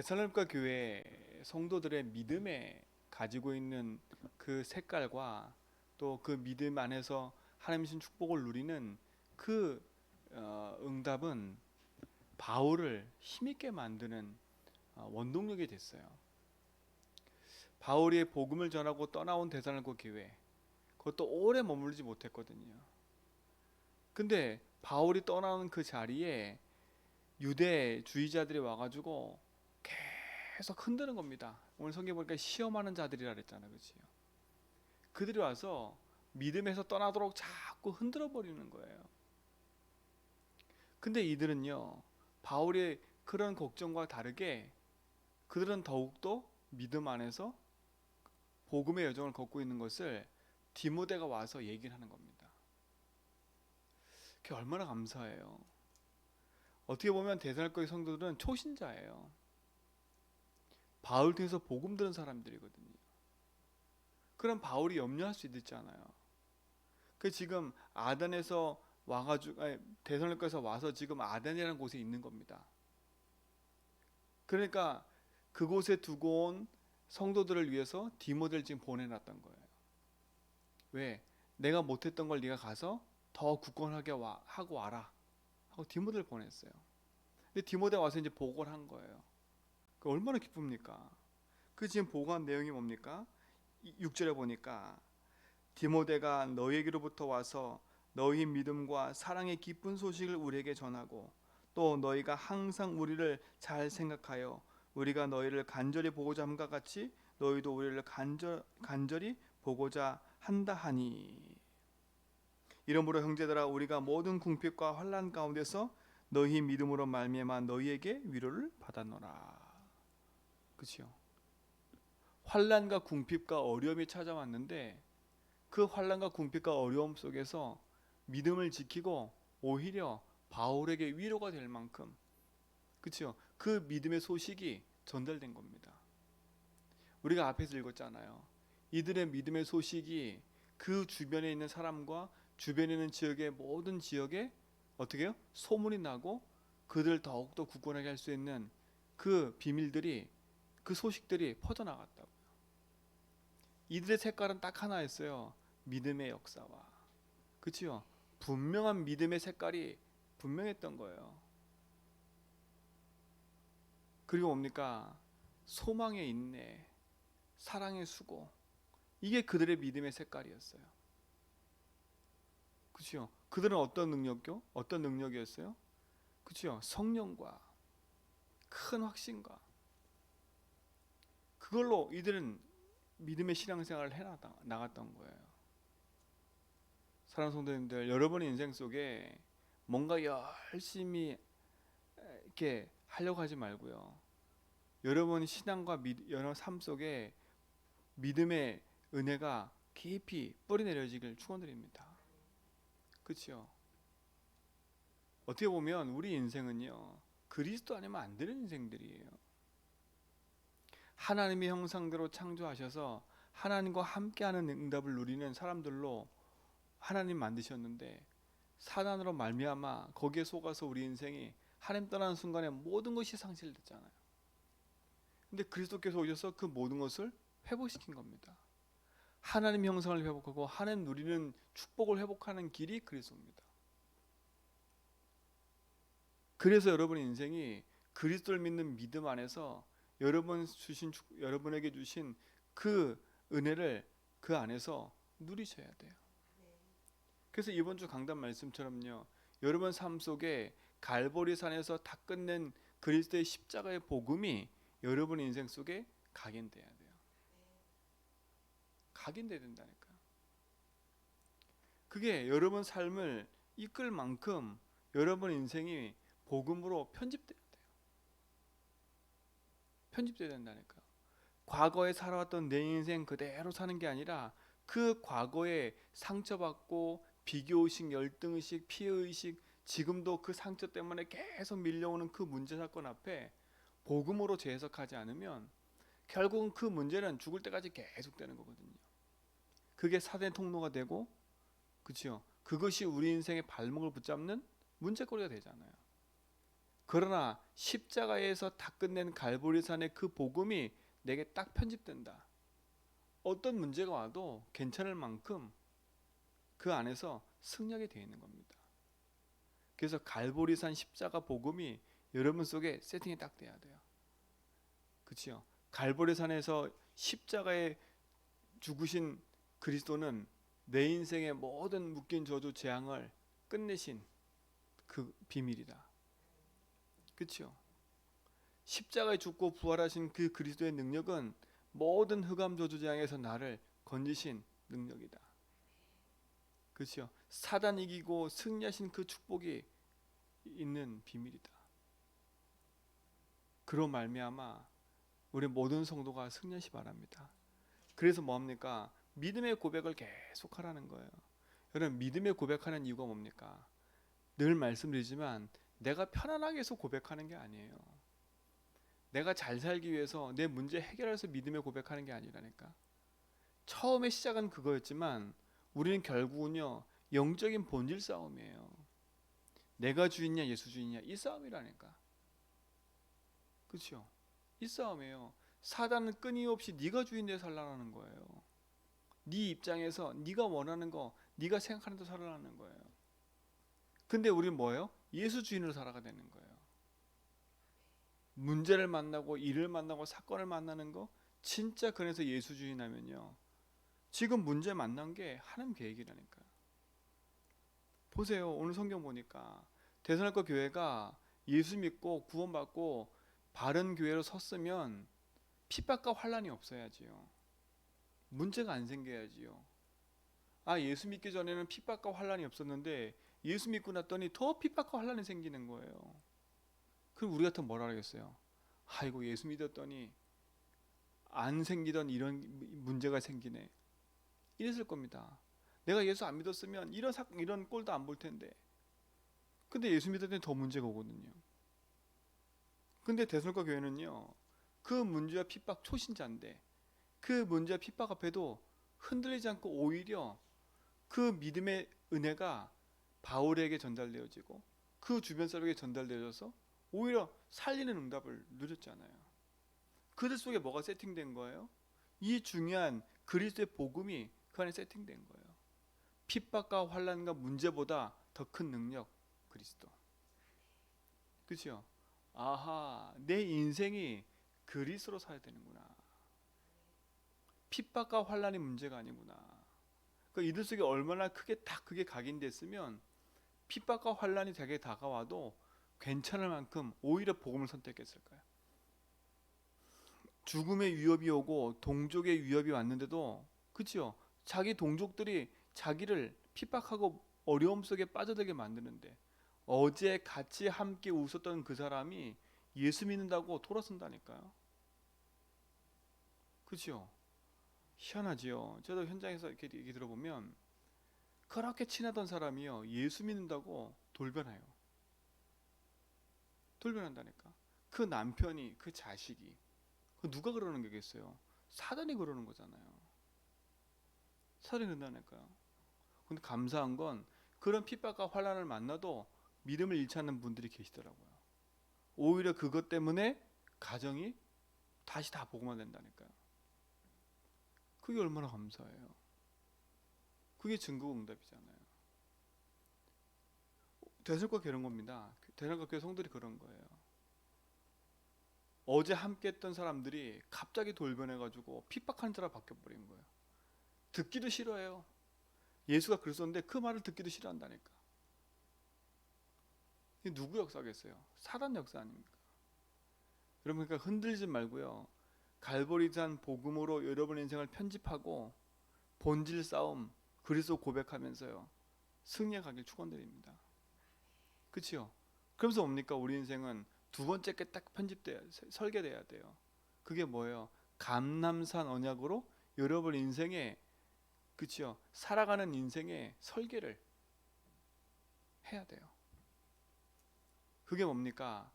데살로니가 교회 성도들의 믿음에 가지고 있는 그 색깔과 또 그 믿음 안에서 하나님 신 축복을 누리는 그 응답은 바울을 힘있게 만드는 원동력이 됐어요. 바울이 복음을 전하고 떠나온 데살로니가 교회, 그것도 오래 머물지 못했거든요. 근데 바울이 떠나는 그 자리에 유대주의자들이 와가지고 계속 흔드는 겁니다. 오늘 성경 보니까 시험하는 자들이라 그랬잖아요, 그렇지요? 그들이 와서 믿음에서 떠나도록 자꾸 흔들어 버리는 거예요. 근데 이들은요, 바울의 그런 걱정과 다르게 그들은 더욱더 믿음 안에서 복음의 여정을 걷고 있는 것을 디모데가 와서 얘기를 하는 겁니다. 그게 얼마나 감사해요. 어떻게 보면 데살로니가 성도들은 초신자예요. 바울 통해서 복음 들은 사람들이거든요. 그럼 바울이 염려할 수 있잖아요. 그 지금 아덴에서 와가지고 데살로니가에서 와서 지금 아덴이라는 곳에 있는 겁니다. 그러니까 그곳에 두고 온 성도들을 위해서 디모데를 지금 보내놨던 거예요. 왜? 내가 못했던 걸 네가 가서 더 굳건하게 하고 와라 하고 디모데를 보냈어요. 근데 디모데 와서 이제 보고를 한 거예요. 그 얼마나 기쁩니까? 그 지금 보고한 내용이 뭡니까? 6절에 보니까 디모데가 너희에게로부터 와서 너희 믿음과 사랑의 기쁜 소식을 우리에게 전하고 또 너희가 항상 우리를 잘 생각하여 우리가 너희를 간절히 보고자 함과 같이 너희도 우리를 간절히 보고자 한다 하니 이러므로 형제들아 우리가 모든 궁핍과 환난 가운데서 너희 믿음으로 말미암아 너희에게 위로를 받았노라. 그렇죠? 환난과 궁핍과 어려움이 찾아왔는데 그 환난과 궁핍과 어려움 속에서 믿음을 지키고 오히려 바울에게 위로가 될 만큼 그렇죠? 그 믿음의 소식이 전달된 겁니다. 우리가 앞에서 읽었잖아요. 이들의 믿음의 소식이 그 주변에 있는 사람과 주변에 있는 지역의 모든 지역에 어떻게 해요? 소문이 나고 그들을 더욱더 굳건하게 할 수 있는 그 비밀들이 그 소식들이 퍼져나갔다고요. 이들의 색깔은 딱 하나였어요. 믿음의 역사와 그치요? 분명한 믿음의 색깔이 분명했던 거예요. 그리고 뭡니까? 소망의 인내, 사랑의 수고. 이게 그들의 믿음의 색깔이었어요. 그치요? 그들은 어떤 능력요? 어떤 능력이었어요? 그치요? 성령과 큰 확신과 그걸로 이들은 믿음의 신앙생활을 나갔던 거예요. 사랑하는 성도님들, 여러분의 인생 속에 뭔가 열심히 이렇게 하려고 하지 말고요. 여러분 신앙과 여러분 삶 속에 믿음의 은혜가 깊이 뿌리 내려지길 축원드립니다. 그렇죠? 어떻게 보면 우리 인생은요 그리스도 아니면 안 되는 인생들이에요. 하나님의 형상대로 창조하셔서 하나님과 함께하는 응답을 누리는 사람들로 하나님 만드셨는데 사단으로 말미암아 거기에 속아서 우리 인생이 하나님 떠나는 순간에 모든 것이 상실됐잖아요. 근데 그리스도께서 오셔서 그 모든 것을 회복시킨 겁니다. 하나님 형상을 회복하고 하나님 누리는 축복을 회복하는 길이 그리스도입니다. 그래서 여러분의 인생이 그리스도를 믿는 믿음 안에서 여러분에게 주신 그 은혜를 그 안에서 누리셔야 돼요. 그래서 이번 주 강단 말씀처럼요. 여러분 삶 속에 갈보리산에서 다 끝낸 그리스도의 십자가의 복음이 여러분의 인생 속에 각인돼야 돼요. 각인돼야 된다니까요. 그게 여러분 삶을 이끌 만큼 여러분 인생이 복음으로 편집돼야 돼요. 편집돼야 된다니까요. 과거에 살아왔던 내 인생 그대로 사는 게 아니라 그 과거에 상처받고 비교의식, 열등의식, 피해의식 지금도 그 상처 때문에 계속 밀려오는 그 문제 사건 앞에 복음으로 재해석하지 않으면 결국은 그 문제는 죽을 때까지 계속되는 거거든요. 그게 사단의 통로가 되고 그렇죠? 그것이 우리 인생의 발목을 붙잡는 문제거리가 되잖아요. 그러나 십자가에서 다 끝낸 갈보리산의 그 복음이 내게 딱 편집된다. 어떤 문제가 와도 괜찮을 만큼 그 안에서 승리하게 되어 있는 겁니다. 그래서 갈보리산 십자가 복음이 여러분 속에 세팅이 딱 돼야 돼요. 그렇죠? 갈보리산에서 십자가에 죽으신 그리스도는 내 인생의 모든 묶인 저주 재앙을 끝내신 그 비밀이다. 그렇죠? 십자가에 죽고 부활하신 그 그리스도의 능력은 모든 흑암 저주 재앙에서 나를 건지신 능력이다. 그렇죠? 사단 이기고 승리하신 그 축복이 있는 비밀이다. 그로 말미암아 우리 모든 성도가 승리하시 바랍니다. 그래서 뭐합니까? 믿음의 고백을 계속 하라는 거예요. 여러분, 믿음의 고백하는 이유가 뭡니까? 늘 말씀드리지만 내가 편안하게 해서 고백하는 게 아니에요. 내가 잘 살기 위해서 내 문제 해결해서 믿음의 고백하는 게 아니라니까. 처음에 시작은 그거였지만 우리는 결국은요, 영적인 본질 싸움이에요. 내가 주인이냐 예수 주인이냐 이 싸움이라니까. 그렇죠? 이 싸움이에요. 사단은 끊임없이 네가 주인 되어 살라는 거예요. 네 입장에서 네가 원하는 거, 네가 생각하는 대로 살아라는 거예요. 근데 우리는 뭐예요? 예수 주인으로 살아가 되는 거예요. 문제를 만나고 일을 만나고 사건을 만나는 거 진짜 그래서 예수 주인 하면요, 지금 문제 만난 게 하나님 계획이라니까요. 보세요. 오늘 성경 보니까 데살로니가 교회가 예수 믿고 구원받고 바른 교회로 섰으면 핍박과 환란이 없어야지요. 문제가 안 생겨야지요. 예수 믿기 전에는 핍박과 환란이 없었는데 예수 믿고 났더니 더 핍박과 환란이 생기는 거예요. 그럼 우리 같으면 뭐라 하겠어요? 아이고, 예수 믿었더니 안 생기던 이런 문제가 생기네. 이랬을 겁니다. 내가 예수 안 믿었으면 이런 꼴도 안 볼 텐데. 근데 예수 믿었더니 더 문제가 오거든요. 근데 데살로니가 교회는요, 그 문제와 핍박 초신자인데 그 문제와 핍박 앞에도 흔들리지 않고 오히려 그 믿음의 은혜가 바울에게 전달되어지고 그 주변 사람에게 전달되어져서 오히려 살리는 응답을 누렸잖아요. 그들 속에 뭐가 세팅된 거예요? 이 중요한 그리스도의 복음이 그 안에 세팅된 거예요. 핍박과 환난과 문제보다 더 큰 능력, 그리스도. 그렇죠? 아하, 내 인생이 그리스도로 살아야 되는구나. 핍박과 환난이 문제가 아니구나. 그러니까 이들 속에 얼마나 크게 딱 그게 각인됐으면 핍박과 환난이 되게 다가와도 괜찮을 만큼 오히려 복음을 선택했을까요? 죽음의 위협이 오고 동족의 위협이 왔는데도, 그렇죠? 자기 동족들이 자기를 핍박하고 어려움 속에 빠져들게 만드는데 어제 같이 함께 웃었던 그 사람이 예수 믿는다고 돌아선다니까요. 그렇죠? 희한하지요. 저도 현장에서 이렇게 얘기 들어보면 그렇게 친하던 사람이요, 예수 믿는다고 돌변해요. 돌변한다니까. 그 남편이, 그 자식이, 그 누가 그러는 거겠어요? 사단이 그러는 거잖아요. 사단이 그런다니까요. 근데 감사한 건 그런 핍박과 환난을 만나도 믿음을 잃지 않는 분들이 계시더라고요. 오히려 그것 때문에 가정이 다시 다 복음화 된다니까요. 그게 얼마나 감사해요. 그게 증거응답이잖아요. 데살로니가 그런 겁니다. 데살로니가 교회 성들이 그런 거예요. 어제 함께했던 사람들이 갑자기 돌변해가지고 핍박한 자라 바뀌어버린 거예요. 듣기도 싫어해요. 예수가 그리스도인데 그 말을 듣기도 싫어한다니까. 이게 누구 역사겠어요? 사단 역사 아닙니까? 여러분, 그러니까 흔들리지 말고요, 갈보리산 복음으로 여러분 인생을 편집하고 본질 싸움 그리스도 고백하면서요 승리해 가길 축원드립니다. 그렇죠? 그러면서 뭡니까? 우리 인생은 두 번째 게 딱 편집돼야, 설계돼야 돼요. 그게 뭐예요? 감람산 언약으로 여러분 인생에, 그렇죠? 살아가는 인생의 설계를 해야 돼요. 그게 뭡니까?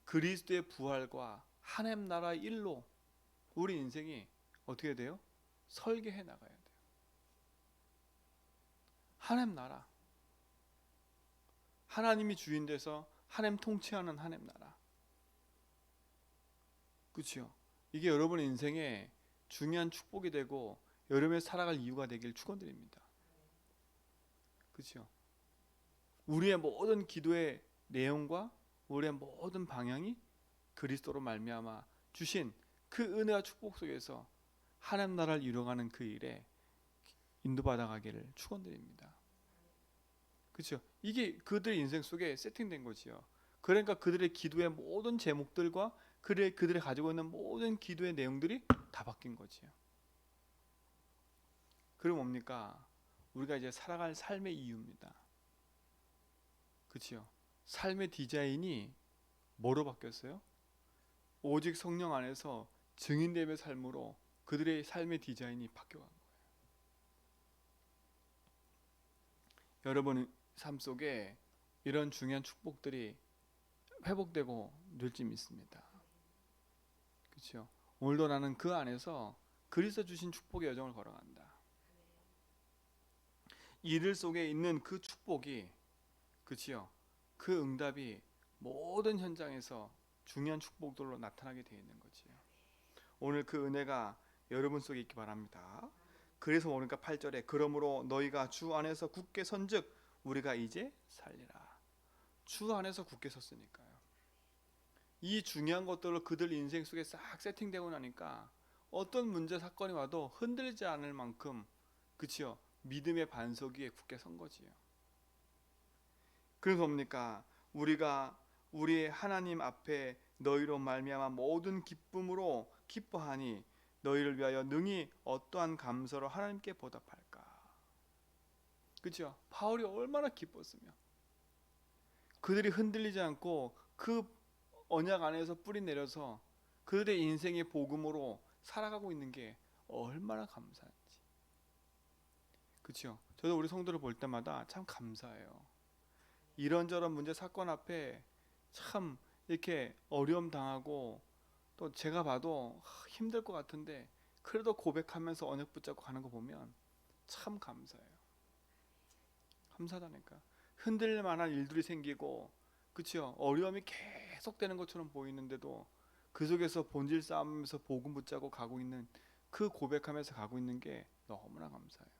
그리스도의 부활과 하나님 나라의 일로 우리 인생이 어떻게 돼요? 설계해 나가야 돼요. 하나님 나라, 하나님이 주인 돼서 하나님 통치하는 하나님 나라. 그렇죠? 이게 여러분의 인생에 중요한 축복이 되고 여러분의 살아갈 이유가 되길 축원드립니다. 그렇죠? 우리의 모든 기도의 내용과 우리의 모든 방향이 그리스도로 말미암아 주신 그 은혜와 축복 속에서 하나님 나라를 이루어가는 그 일에 인도받아 가기를 축원드립니다. 그렇죠? 이게 그들의 인생 속에 세팅된 거지요. 그러니까 그들의 기도의 모든 제목들과 그들이 가지고 있는 모든 기도의 내용들이 다 바뀐 거지요. 그럼 뭡니까? 우리가 이제 살아갈 삶의 이유입니다. 그렇죠? 삶의 디자인이 뭐로 바뀌었어요? 오직 성령 안에서 증인됨의 삶으로 그들의 삶의 디자인이 바뀌어간 거예요. 여러분 삶 속에 이런 중요한 축복들이 회복되고 늘지 믿습니다. 그렇죠? 오늘도 나는 그 안에서 그리스도 주신 축복의 여정을 걸어간다. 이들 속에 있는 그 축복이, 그렇죠? 그 응답이 모든 현장에서 중요한 축복들로 나타나게 되어 있는 거지요. 오늘 그 은혜가 여러분 속에 있기 바랍니다. 그래서 오니까 8절에 그러므로 너희가 주 안에서 굳게 선즉 우리가 이제 살리라. 주 안에서 굳게 섰으니까요. 이 중요한 것들을 그들 인생 속에 싹 세팅되고 나니까 어떤 문제 사건이 와도 흔들리지 않을 만큼, 그치요? 믿음의 반석 위에 굳게 선 거지요. 그래서 뭡니까? 우리가 우리 하나님 앞에 너희로 말미암아 모든 기쁨으로 기뻐하니 너희를 위하여 능히 어떠한 감사로 하나님께 보답할까? 그렇죠? 바울이 얼마나 기뻤으며 그들이 흔들리지 않고 그 언약 안에서 뿌리 내려서 그들의 인생의 복음으로 살아가고 있는 게 얼마나 감사한지. 그렇죠? 저도 우리 성도를 볼 때마다 참 감사해요. 이런저런 문제 사건 앞에 참 이렇게 어려움 당하고 또 제가 봐도 힘들 것 같은데 그래도 고백하면서 언약 붙잡고 가는 거 보면 참 감사해요. 감사하다니까. 흔들릴 만한 일들이 생기고, 그렇죠? 어려움이 계속되는 것처럼 보이는데도 그 속에서 본질 싸움에서 복음 붙잡고 가고 있는 그 고백하면서 가고 있는 게 너무나 감사해요.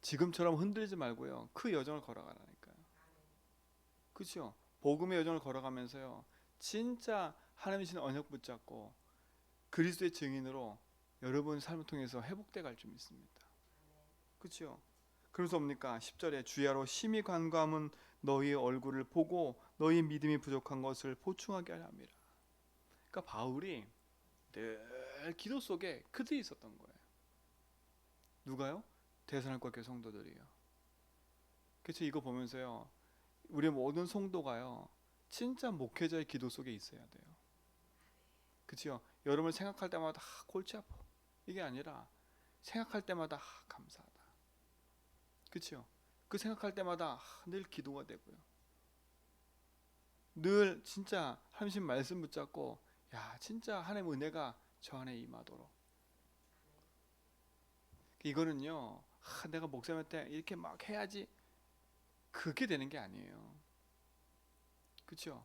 지금처럼 흔들리지 말고요. 그 여정을 걸어가라니까요. 그렇죠? 복음의 여정을 걸어가면서요. 진짜 하나님 신 언약 붙잡고 그리스도의 증인으로 여러분 삶을 통해서 회복돼 갈 줄 믿습니다. 그렇죠? 그래서 뭡니까? 10절에 주야로 심히 간구함은 너희의 얼굴을 보고 너희 믿음이 부족한 것을 보충하게 하려 함이라. 그러니까 바울이 늘 기도 속에 그들이 있었던 거예요. 누가요? 데살로니가 교회 성도들이요. 그래서 이거 보면서요. 우리 모든 성도가요. 진짜 목회자의 기도 속에 있어야 돼요. 그렇죠? 여러분 생각할 때마다 골치 아파. 이게 아니라 생각할 때마다 감사하다. 그렇죠? 그 생각할 때마다 늘 기도가 되고요. 늘 진짜 하나님 말씀 붙잡고 야 진짜 하나님 은혜가 저 안에 임하도록. 이거는요. 내가 목사님한테 이렇게 막 해야지 그게 되는 게 아니에요. 그렇죠?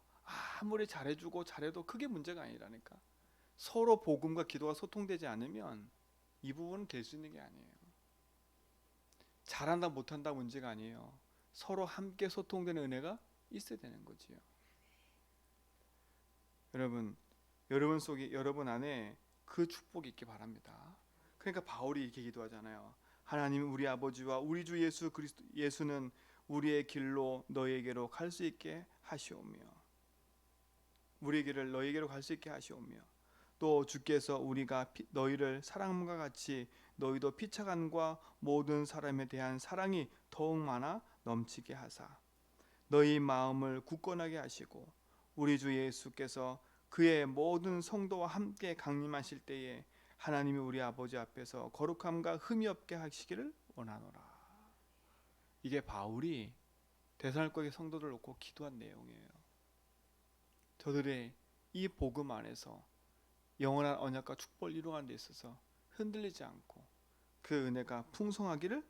아무리 잘해주고 잘해도 그게 문제가 아니라니까. 서로 복음과 기도가 소통되지 않으면 이 부분은 될 수 있는 게 아니에요. 잘한다 못한다 문제가 아니에요. 서로 함께 소통되는 은혜가 있어야 되는 거지요. 여러분 속에 여러분 안에 그 축복이 있기 바랍니다. 그러니까 바울이 이렇게 기도하잖아요. 하나님 우리 아버지와 우리 주 예수 그리스도 예수는 우리의 길로 너희에게로 갈 수 있게 하시오며 우리의 길을 너희에게로 갈 수 있게 하시오며 또 주께서 우리가 너희를 사랑함과 같이 너희도 피차간과 모든 사람에 대한 사랑이 더욱 많아 넘치게 하사 너희 마음을 굳건하게 하시고 우리 주 예수께서 그의 모든 성도와 함께 강림하실 때에 하나님이 우리 아버지 앞에서 거룩함과 흠이 없게 하시기를 원하노라. 이게 바울이 데살로니가 성도들 놓고 기도한 내용이에요. 저들의 이 복음 안에서 영원한 언약과 축복을 이루어가는 데 있어서 흔들리지 않고 그 은혜가 풍성하기를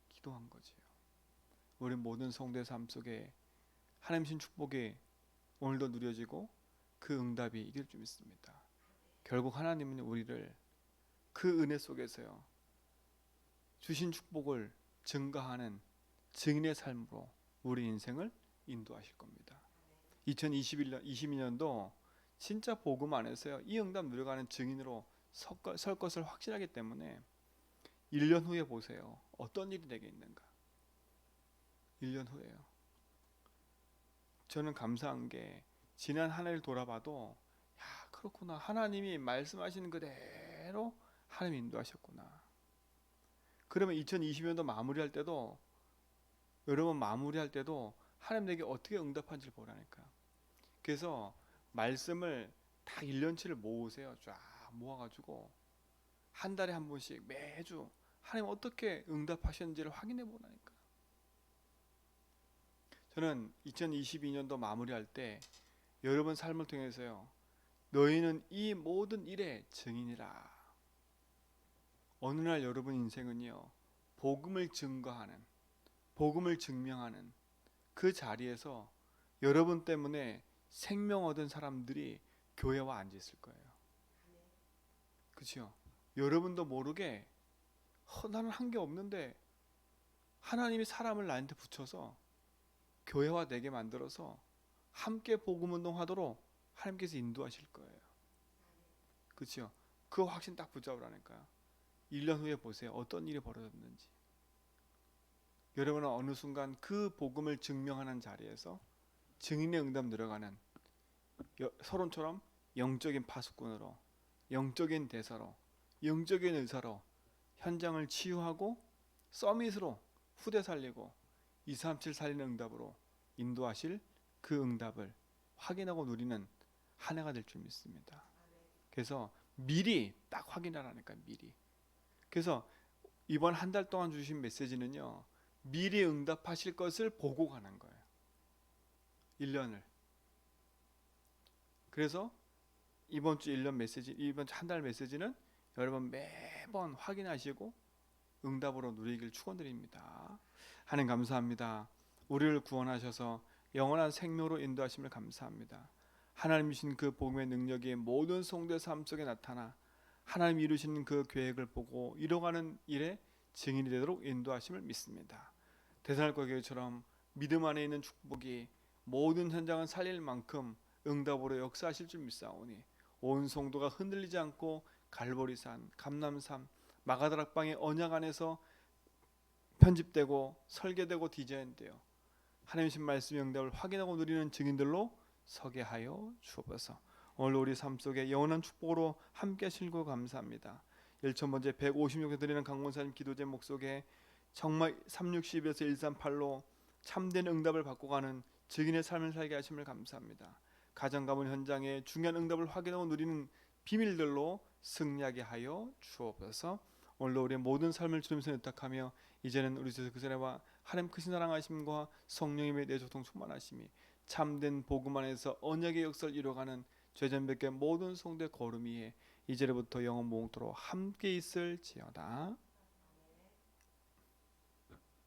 기도한 거지요. 우리 모든 성도의 삶 속에 하나님 신 축복이 오늘도 누려지고 그 응답이 이길 줄 믿습니다. 결국 하나님은 우리를 그 은혜 속에서요 주신 축복을 증가하는 증인의 삶으로 우리 인생을 인도하실 겁니다. 2022년도 진짜 복음 안에서요 이 응답 누려가는 증인으로 설 것을 확신하기 때문에 1년 후에 보세요. 어떤 일이 내게 있는가. 1년 후에요. 저는 감사한 게 지난 한 해를 돌아봐도 야 그렇구나. 하나님이 말씀하시는 그대로 하나님 인도하셨구나. 그러면 2020년도 마무리할 때도 여러분 마무리할 때도 하나님 내게 어떻게 응답한지를 보라니까. 그래서 말씀을 다 1년치를 모으세요. 쫙 모아가지고 한 달에 한 번씩 매주 하나님 어떻게 응답하셨는지를 확인해 보라니까. 저는 2022년도 마무리할 때 여러분 삶을 통해서요 너희는 이 모든 일의 증인이라. 어느 날 여러분 인생은요 복음을 증거하는 복음을 증명하는 그 자리에서 여러분 때문에 생명 얻은 사람들이 교회와 앉아 있을 거예요. 그렇죠? 여러분도 모르게 나는 한 게 없는데 하나님이 사람을 나한테 붙여서 교회화 되게 만들어서 함께 복음 운동하도록 하나님께서 인도하실 거예요. 그렇죠? 그 확신 딱 붙잡으라니까요. 1년 후에 보세요. 어떤 일이 벌어졌는지. 여러분은 어느 순간 그 복음을 증명하는 자리에서 증인의 응답 늘어가는 서론처럼 영적인 파수꾼으로 영적인 대사로 영적인 의사로 현장을 치유하고 서밋으로 후대 살리고 237 살리는 응답으로 인도하실 그 응답을 확인하고 누리는 한 해가 될 줄 믿습니다. 그래서 미리 딱 확인하라니까 미리. 그래서 이번 한 달 동안 주신 메시지는요 미리 응답하실 것을 보고 가는 거예요. 1년을. 그래서 이번 주 1년 메시지, 이번 주 한 달 메시지는 여러분 매번 확인하시고 응답으로 누리길 축원드립니다. 하나님 감사합니다. 우리를 구원하셔서 영원한 생명으로 인도하심을 감사합니다. 하나님 주신 그 복음의 능력이 모든 성도의 삶 속에 나타나 하나님 이루시는 그 계획을 보고 이뤄가는 일에 증인이 되도록 인도하심을 믿습니다. 데살로니가 교회처럼 믿음 안에 있는 축복이 모든 현장을 살릴 만큼 응답으로 역사하실 줄 믿사오니 온 성도가 흔들리지 않고 갈보리산, 감람산, 마가다락방의 언약 안에서 편집되고 설계되고 디자인되어 하나님의 말씀의 응답을 확인하고 누리는 증인들로 서게 하여 주옵소서. 오늘 우리 삶 속에 영원한 축복으로 함께 하시고 감사합니다. 1,000번째 156회 드리는 강권사님 기도 제목 속에 정말 360에서 138로 참된 응답을 받고 가는 증인의 삶을 살게 하심을 감사합니다. 가정 가문 현장에 중요한 응답을 확인하고 누리는 비밀들로 승리하게 하여 주옵소서. 오늘도 우리의 모든 삶을 주님께서 의탁하며 이제는 우리 주 그리스도와 하나님 크신 사랑하심과 성령님의 내조통 충만하심이 참된 복음 안에서 언약의 역사를 이루어가는 죄전백의 모든 성도의 걸음 위에 이제부터 영원 몽토로 함께 있을지어다.